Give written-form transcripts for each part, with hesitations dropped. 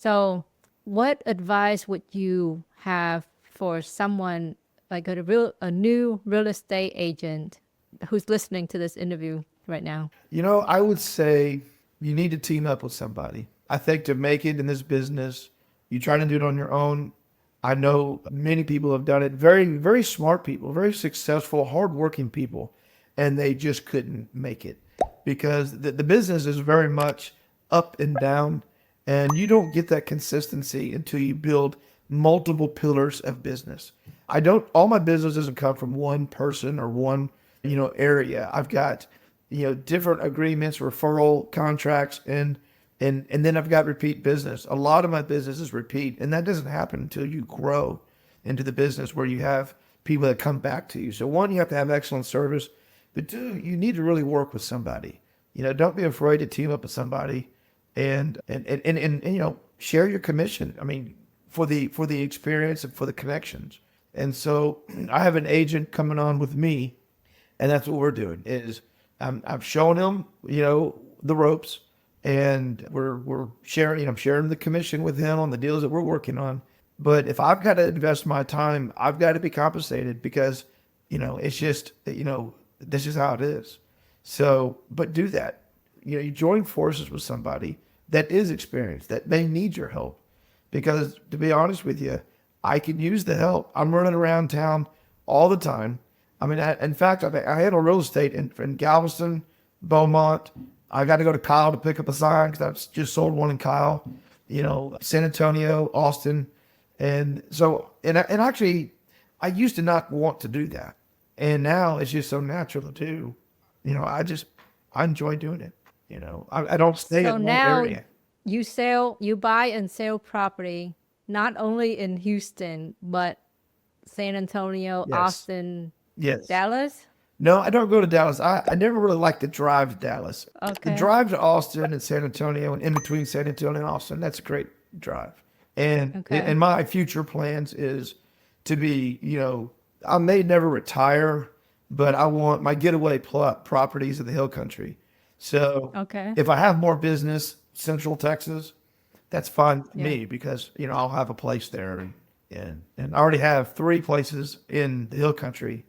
So what advice would you have for someone like a new real estate agent who's listening to this interview right now? I would say you need to team up with somebody. I think to make it in this business, you try to do it on your own. I know many people have done it, very, very smart people, very successful, hardworking people, and they just couldn't make it because the business is very much up and down, and you don't get that consistency until you build multiple pillars of business. All my business doesn't come from one person or one, area. I've got, different agreements, referral contracts, and then I've got repeat business. A lot of my business is repeat, and that doesn't happen until you grow into the business where you have people that come back to you. So one, you have to have excellent service, but two, you need to really work with somebody. Don't be afraid to team up with somebody and share your commission. I mean, for the experience and for the connections. And so I have an agent coming on with me, and that's what we're doing is I'm showing him, the ropes, and we're sharing, I'm sharing the commission with him on the deals that we're working on. But if I've got to invest my time, I've got to be compensated because, it's just, this is how it is. So, but do that. You join forces with somebody that is experienced, that may need your help. Because to be honest with you, I can use the help. I'm running around town all the time. I mean, in fact, I handle real estate in Galveston, Beaumont. I got to go to Kyle to pick up a sign because I just sold one in Kyle, San Antonio, Austin. And so, and actually, I used to not want to do that. And now it's just so natural to do. I enjoy doing it. I don't stay So in one now area. you buy and sell property, not only in Houston, but San Antonio, Yes. Austin, Yes. Dallas? No, I don't go to Dallas. I never really liked to drive to Dallas. The Okay. drive to Austin and San Antonio and in between San Antonio and Austin, that's a great drive. And Okay. and my future plans is to be, I may never retire, but I want my getaway properties in the Hill Country. So Okay. if I have more business, Central Texas, that's fine with Yeah. me because, I'll have a place there. And I already have 3 places in the Hill Country.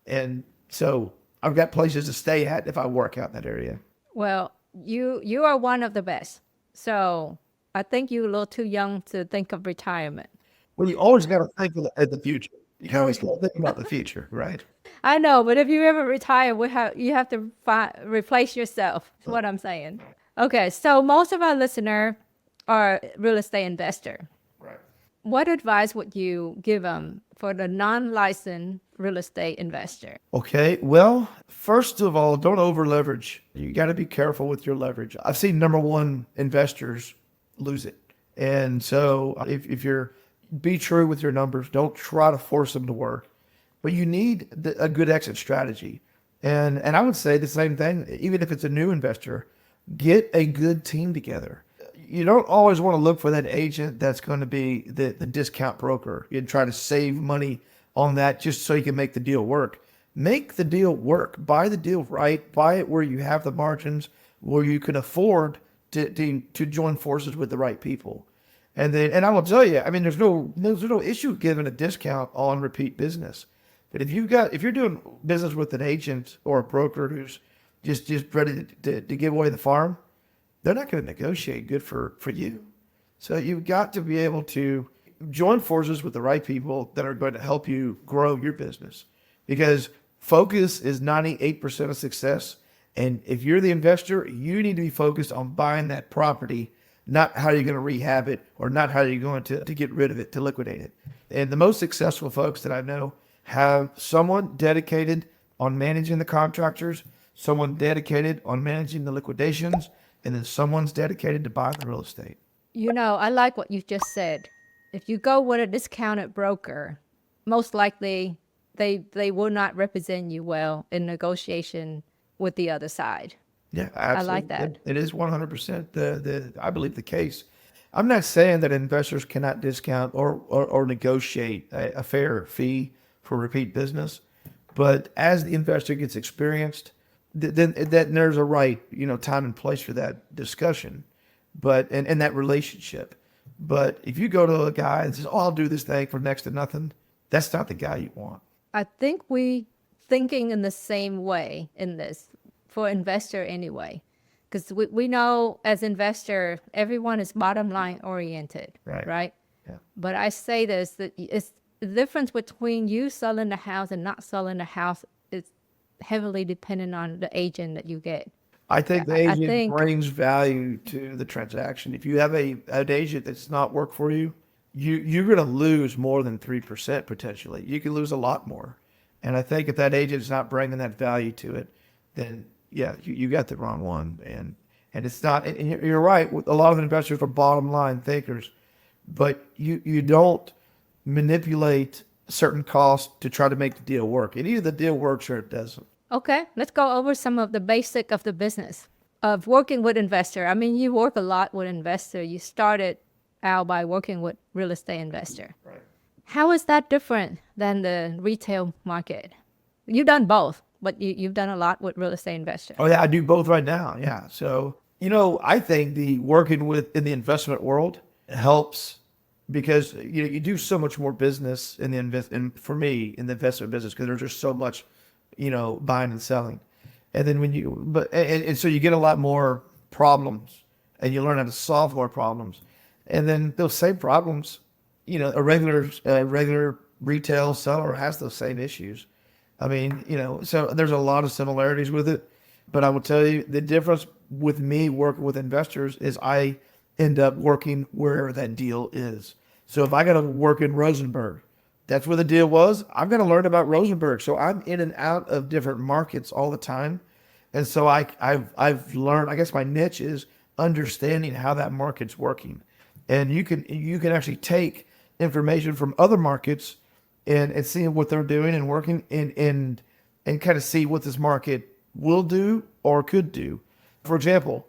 And so I've got places to stay at if I work out in that area. Well, you are one of the best. So I think you're a little too young to think of retirement. Well, you always got to think of the future. You always got to think about the future, right? I know, but if you ever retire, you have to replace yourself. That's what I'm saying. Okay, so most of our listeners are real estate investor. Right. What advice would you give them for the non-licensed real estate investor? Okay. Well, first of all, don't over leverage. You got to be careful with your leverage. I've seen number one investors lose it. And so if you're, be true with your numbers. Don't try to force them to work. But you need a good exit strategy. And I would say the same thing, even if it's a new investor, get a good team together. You don't always want to look for that agent that's going to be the discount broker. You try to save money on that just so you can make the deal work. Make the deal work. Buy the deal right. Buy it where you have the margins, where you can afford to join forces with the right people. And I will tell you, I mean, there's no issue giving a discount on repeat business. But if you're doing business with an agent or a broker who's just ready to give away the farm, they're not going to negotiate good for you. So you've got to be able to join forces with the right people that are going to help you grow your business, because focus is 98% of success. And if you're the investor, you need to be focused on buying that property, not how you're going to rehab it or not how you're going to get rid of it, to liquidate it. And the most successful folks that I know have someone dedicated on managing the contractors, someone dedicated on managing the liquidations, and then someone's dedicated to buying the real estate. I like what you just said. If you go with a discounted broker, most likely they will not represent you well in negotiation with the other side. Yeah, absolutely. I like that. It is 100% I believe the case. I'm not saying that investors cannot discount or negotiate a fair fee for repeat business, but as the investor gets experienced, then there's a right, time and place for that discussion, but and that relationship. But if you go to a guy and says, oh, I'll do this thing for next to nothing, that's not the guy you want. I think we thinking in the same way in this for investor anyway, because we know as investor, everyone is bottom line oriented, right? Yeah. But I say this, that it's the difference between you selling the house and not selling the house is heavily dependent on the agent that you get. I think the agent brings value to the transaction. If you have an agent that's not work for you, you're going to lose more than 3% potentially. You can lose a lot more. And I think if that agent's not bringing that value to it, then yeah, you got the wrong one. And it's not, and you're right, a lot of investors are bottom line thinkers, but you don't manipulate certain costs to try to make the deal work. And either the deal works or it doesn't. Okay, let's go over some of the basic of the business of working with investor. I mean, you work a lot with investor. You started out by working with real estate investor. Right. How is that different than the retail market? You've done both, but you've done a lot with real estate investor. Oh yeah, I do both right now. Yeah. So, I think the working with in the investment world helps because you do so much more business in the for me in the investment business because there's just so much buying and selling. And then so you get a lot more problems and you learn how to solve more problems. And then those same problems, a regular retail seller has those same issues. I mean, so there's a lot of similarities with it, but I will tell you the difference with me working with investors is I end up working wherever that deal is. So if I got to work in Rosenberg, that's where the deal was. I'm going to learn about Rosenberg. So I'm in and out of different markets all the time. And so I've learned, I guess my niche is understanding how that market's working. And you can actually take information from other markets and see what they're doing and working and kind of see what this market will do or could do. For example,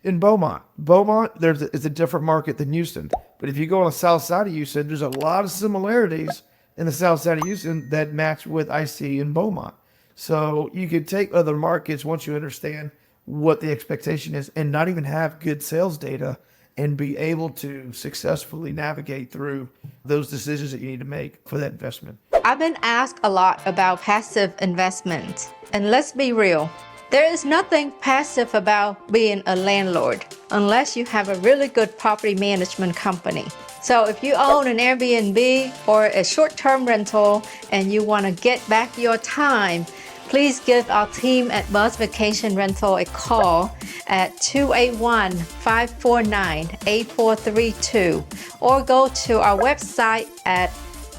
in Beaumont, it's a different market than Houston. But if you go on the south side of Houston, there's a lot of similarities in the south side of Houston that match with I see in Beaumont. So you could take other markets once you understand what the expectation is and not even have good sales data and be able to successfully navigate through those decisions that you need to make for that investment. I've been asked a lot about passive investment. And let's be real, there is nothing passive about being a landlord unless you have a really good property management company. So if you own an Airbnb or a short-term rental and you want to get back your time, please give our team at Buzz Vacation Rental a call at 281-549-8432 or go to our website at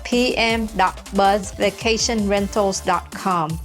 pm.buzzvacationrentals.com.